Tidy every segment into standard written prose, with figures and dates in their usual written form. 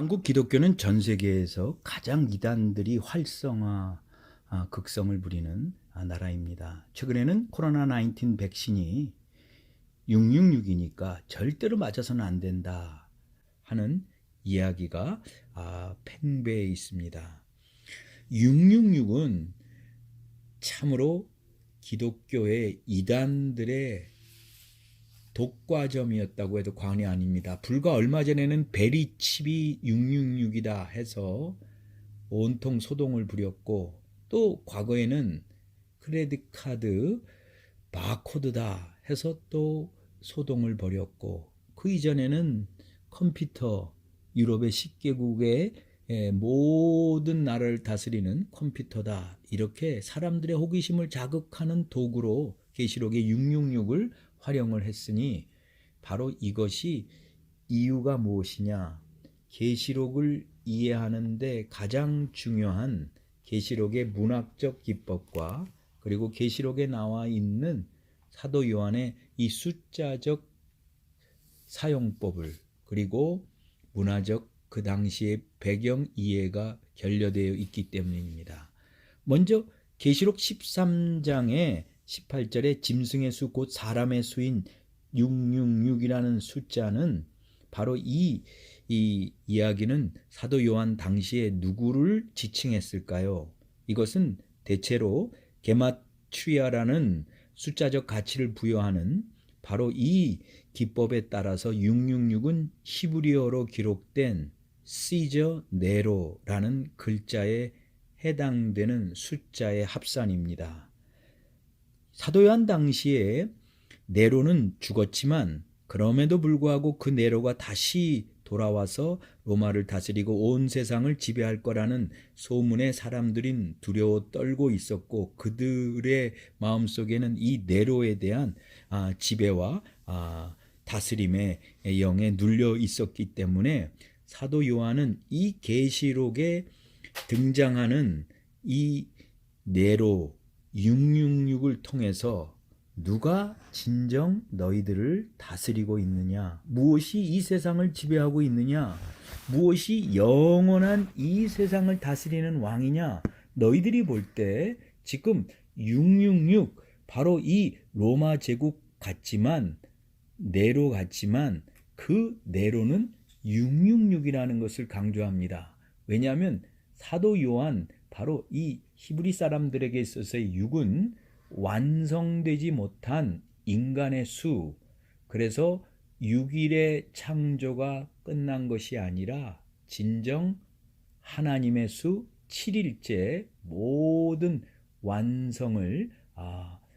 한국 기독교는 전 세계에서 가장 이단들이 활성화 극성을 부리는 나라입니다. 최근에는 코로나19 백신이 666이니까 절대로 맞아서는 안 된다 하는 이야기가 팽배해 있습니다. 666은 참으로 기독교의 이단들의 독과점이었다고 해도 과언이 아닙니다. 불과 얼마 전에는 베리칩이 666이다 해서 온통 소동을 부렸고, 또 과거에는 크레딧 카드 바코드다 해서 또 소동을 벌였고, 그 이전에는 컴퓨터, 유럽의 10개국의 모든 나라를 다스리는 컴퓨터다, 이렇게 사람들의 호기심을 자극하는 도구로 계시록의 666을 활용을 했으니, 바로 이것이 이유가 무엇이냐? 계시록을 이해하는데 가장 중요한 계시록의 문학적 기법과, 그리고 계시록에 나와 있는 사도 요한의 이 숫자적 사용법을, 그리고 문화적 그 당시의 배경 이해가 결여되어 있기 때문입니다. 먼저 계시록 13장의 18절에 짐승의 수 곧 사람의 수인 666이라는 숫자는 바로 이 이야기는 사도 요한 당시에 누구를 지칭했을까요? 이것은 대체로 게마트리아라는 숫자적 가치를 부여하는 바로 이 기법에 따라서 666은 히브리어로 기록된 시저 네로라는 글자에 해당되는 숫자의 합산입니다. 사도 요한 당시에 네로는 죽었지만 그럼에도 불구하고 그 네로가 다시 돌아와서 로마를 다스리고 온 세상을 지배할 거라는 소문에 사람들은 두려워 떨고 있었고, 그들의 마음속에는 이 네로에 대한 지배와 다스림의 영에 눌려 있었기 때문에 사도 요한은 이 계시록에 등장하는 이 네로 666을 통해서 누가 진정 너희들을 다스리고 있느냐, 무엇이 이 세상을 지배하고 있느냐, 무엇이 영원한 이 세상을 다스리는 왕이냐, 너희들이 볼 때 지금 666 바로 이 로마 제국 같지만, 네로 같지만 그 네로는 666이라는 것을 강조합니다. 왜냐하면 사도 요한, 바로 이 히브리 사람들에게 있어서의 6은 완성되지 못한 인간의 수, 그래서 6일의 창조가 끝난 것이 아니라 진정 하나님의 수 7일째 모든 완성을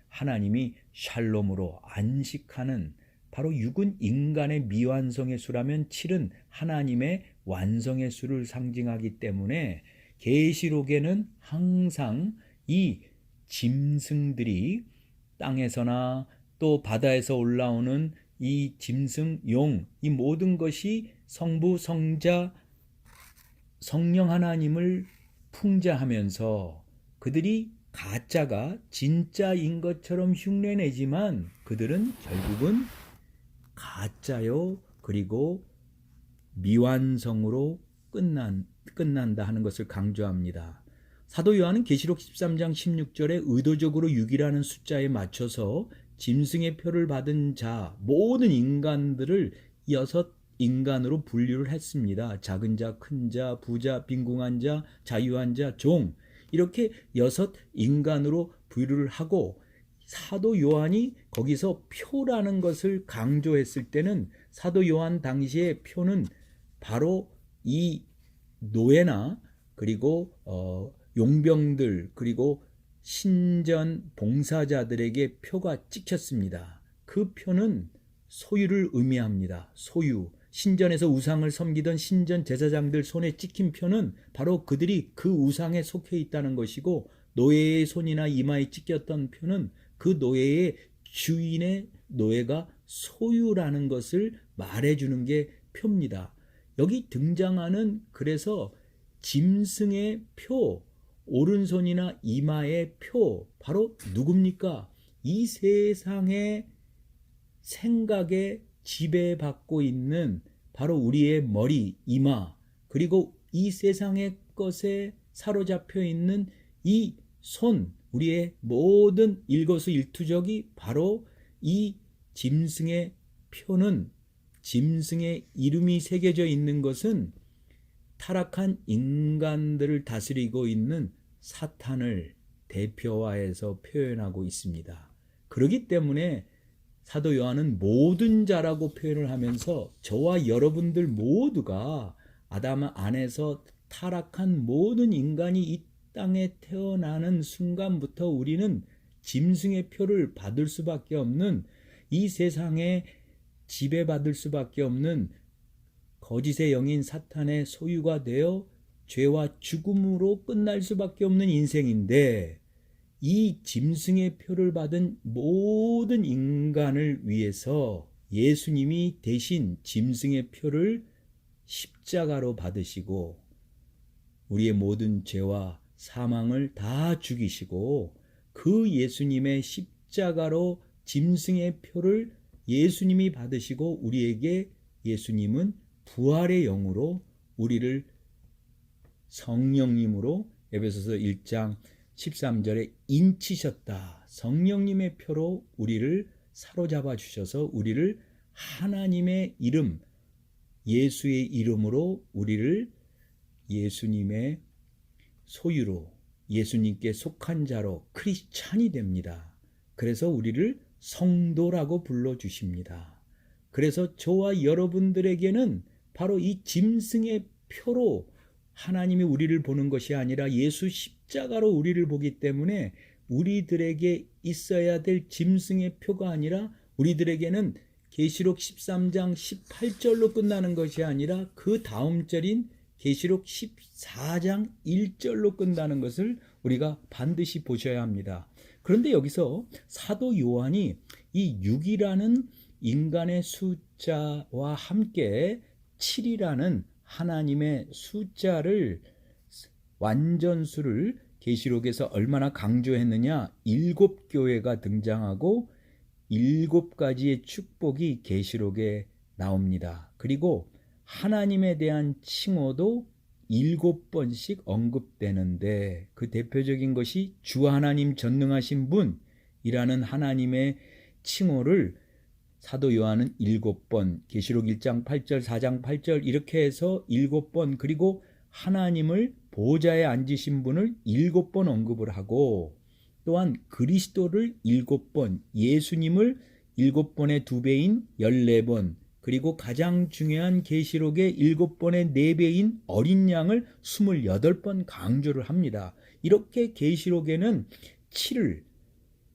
하나님이 샬롬으로 안식하는, 바로 6은 인간의 미완성의 수라면 7은 하나님의 완성의 수를 상징하기 때문에 계시록에는 항상 이 짐승들이, 땅에서나 또 바다에서 올라오는 이 짐승, 용, 이 모든 것이 성부, 성자, 성령 하나님을 풍자하면서 그들이 가짜가 진짜인 것처럼 흉내내지만 그들은 결국은 가짜요, 그리고 미완성으로 끝난다 하는 것을 강조합니다. 사도 요한은 계시록 13장 16절에 의도적으로 6이라는 숫자에 맞춰서 짐승의 표를 받은 자, 모든 인간들을 6인간으로 분류를 했습니다. 작은 자, 큰 자, 부자, 빈궁한 자, 자유한 자, 종, 이렇게 6인간으로 분류를 하고, 사도 요한이 거기서 표라는 것을 강조했을 때는 사도 요한 당시의 표는 바로 이 노예나, 그리고 용병들, 그리고 신전 봉사자들에게 표가 찍혔습니다. 그 표는 소유를 의미합니다. 소유. 신전에서 우상을 섬기던 신전 제사장들 손에 찍힌 표는 바로 그들이 그 우상에 속해 있다는 것이고, 노예의 손이나 이마에 찍혔던 표는 그 노예의 주인의 노예가 소유라는 것을 말해주는 게 표입니다. 여기 등장하는, 그래서 짐승의 표, 오른손이나 이마의 표, 바로 누굽니까? 이 세상의 생각에 지배받고 있는 바로 우리의 머리, 이마, 그리고 이 세상의 것에 사로잡혀 있는 이 손, 우리의 모든 일거수일투족이 바로 이 짐승의 표는, 짐승의 이름이 새겨져 있는 것은 타락한 인간들을 다스리고 있는 사탄을 대표화해서 표현하고 있습니다. 그렇기 때문에 사도 요한은 모든 자라고 표현을 하면서 저와 여러분들 모두가 아담 안에서 타락한 모든 인간이 이 땅에 태어나는 순간부터 우리는 짐승의 표를 받을 수밖에 없는, 이 세상에 지배받을 수밖에 없는 거짓의 영인 사탄의 소유가 되어 죄와 죽음으로 끝날 수밖에 없는 인생인데, 이 짐승의 표를 받은 모든 인간을 위해서 예수님이 대신 짐승의 표를 십자가로 받으시고 우리의 모든 죄와 사망을 다 죽이시고, 그 예수님의 십자가로 짐승의 표를 예수님이 받으시고 우리에게 예수님은 부활의 영으로 우리를 성령님으로 에베소서 1장 13절에 인치셨다. 성령님의 표로 우리를 사로잡아 주셔서 우리를 하나님의 이름, 예수의 이름으로 우리를 예수님의 소유로, 예수님께 속한 자로 크리스찬이 됩니다. 그래서 우리를 성도라고 불러주십니다. 그래서 저와 여러분들에게는 바로 이 짐승의 표로 하나님이 우리를 보는 것이 아니라 예수 십자가로 우리를 보기 때문에 우리들에게 있어야 될 짐승의 표가 아니라 우리들에게는 계시록 13장 18절로 끝나는 것이 아니라 그 다음 절인 계시록 14장 1절로 끝나는 것을 우리가 반드시 보셔야 합니다. 그런데 여기서 사도 요한이 이 6이라는 인간의 숫자와 함께 7이라는 하나님의 숫자를, 완전수를 계시록에서 얼마나 강조했느냐. 7교회가 등장하고 7가지의 축복이 계시록에 나옵니다. 그리고 하나님에 대한 칭호도 7번씩 언급되는데, 그 대표적인 것이 주 하나님 전능하신 분이라는 하나님의 칭호를 사도 요한은 7번, 계시록 1장 8절, 4장 8절 이렇게 해서 7번, 그리고 하나님을 보좌에 앉으신 분을 7번 언급을 하고, 또한 그리스도를 7번, 예수님을 7번의 2배인 14번, 그리고 가장 중요한 계시록의 7번의 4배인 어린 양을 28번 강조를 합니다. 이렇게 계시록에는 7을,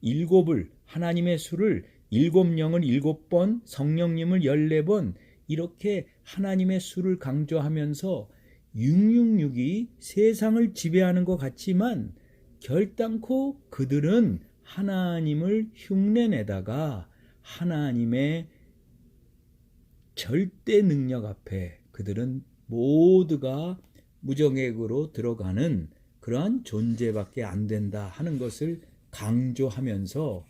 7을, 하나님의 수를 7영을 7번, 성령님을 14번, 이렇게 하나님의 수를 강조하면서 666이 세상을 지배하는 것 같지만 결단코 그들은 하나님을 흉내내다가 하나님의 절대 능력 앞에 그들은 모두가 무정액으로 들어가는 그러한 존재밖에 안 된다 하는 것을 강조하면서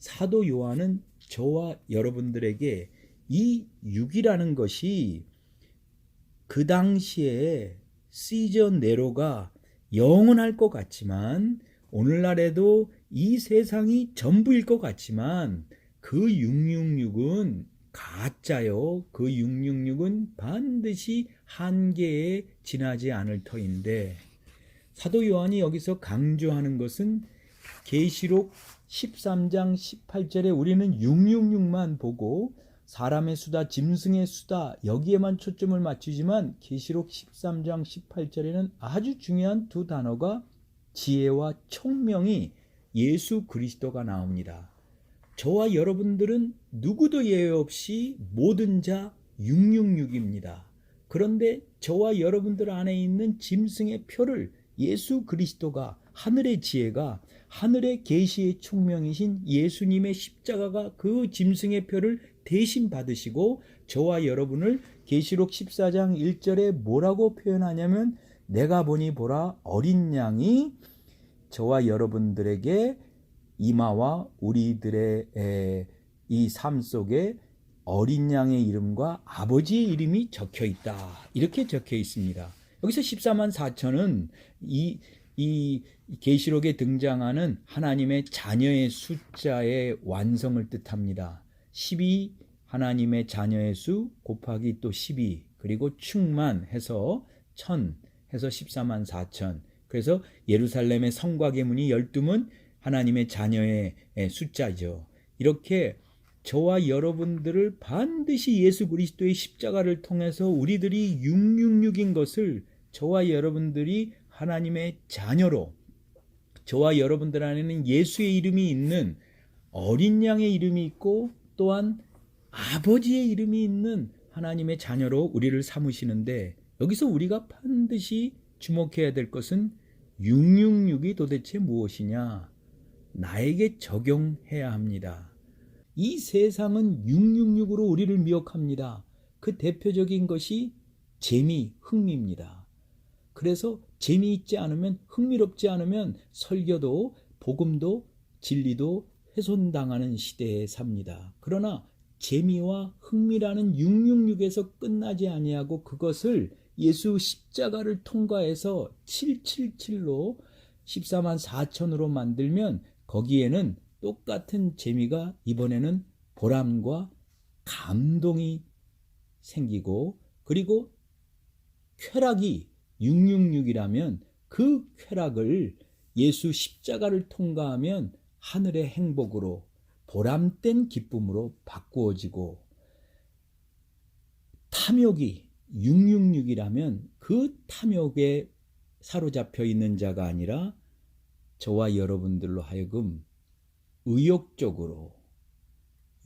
사도 요한은 저와 여러분들에게 이 6이라는 것이 그 당시에 시저 네로가 영원할 것 같지만, 오늘날에도 이 세상이 전부일 것 같지만 그 666은 가짜요. 그 666은 반드시 한계에 지나지 않을 터인데, 사도 요한이 여기서 강조하는 것은 계시록 13장 18절에 우리는 666만 보고 사람의 수다, 짐승의 수다 여기에만 초점을 맞추지만 계시록 13장 18절에는 아주 중요한 두 단어가 지혜와 총명이 예수 그리스도가 나옵니다. 저와 여러분들은 누구도 예외 없이 모든 자 666입니다. 그런데 저와 여러분들 안에 있는 짐승의 표를 예수 그리스도가, 하늘의 지혜가, 하늘의 계시의 총명이신 예수님의 십자가가 그 짐승의 표를 대신 받으시고 저와 여러분을 계시록 14장 1절에 뭐라고 표현하냐면, 내가 보니 보라 어린 양이 저와 여러분들에게 이마와 우리들의 이 삶 속에 어린 양의 이름과 아버지의 이름이 적혀 있다. 이렇게 적혀 있습니다. 여기서 14만 4천은 이 계시록에 등장하는 하나님의 자녀의 숫자의 완성을 뜻합니다. 12 하나님의 자녀의 수 곱하기 또 12 그리고 충만해서 1000 해서 14만 4천. 그래서 예루살렘의 성과 계문이 12문 하나님의 자녀의 숫자죠. 이렇게 저와 여러분들을 반드시 예수 그리스도의 십자가를 통해서 우리들이 666인 것을 저와 여러분들이 하나님의 자녀로 저와 여러분들 안에는 예수의 이름이 있는 어린 양의 이름이 있고 또한 아버지의 이름이 있는 하나님의 자녀로 우리를 삼으시는데 여기서 우리가 반드시 주목해야 될 것은 666이 도대체 무엇이냐? 나에게 적용해야 합니다. 이 세상은 666으로 우리를 미혹합니다. 그 대표적인 것이 재미, 흥미입니다. 그래서 재미있지 않으면 흥미롭지 않으면 설교도 복음도 진리도 훼손당하는 시대에 삽니다. 그러나 재미와 흥미라는 666에서 끝나지 아니하고 그것을 예수 십자가를 통과해서 777로 14만 4천으로 만들면 거기에는 똑같은 재미가 이번에는 보람과 감동이 생기고 그리고 쾌락이 666이라면 그 쾌락을 예수 십자가를 통과하면 하늘의 행복으로 보람된 기쁨으로 바꾸어지고 탐욕이 666이라면 그 탐욕에 사로잡혀 있는 자가 아니라 저와 여러분들로 하여금 의욕적으로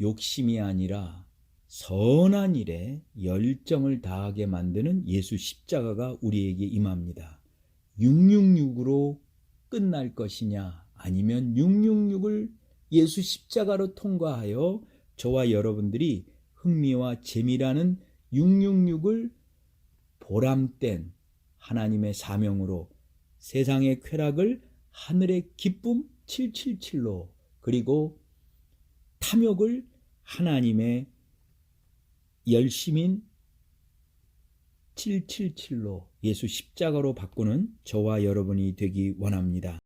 욕심이 아니라 선한 일에 열정을 다하게 만드는 예수 십자가가 우리에게 임합니다. 666으로 끝날 것이냐 아니면 666을 예수 십자가로 통과하여 저와 여러분들이 흥미와 재미라는 666을 보람된 하나님의 사명으로 세상의 쾌락을 하늘의 기쁨 777로 그리고 탐욕을 하나님의 열심인 777로 예수 십자가로 바꾸는 저와 여러분이 되기 원합니다.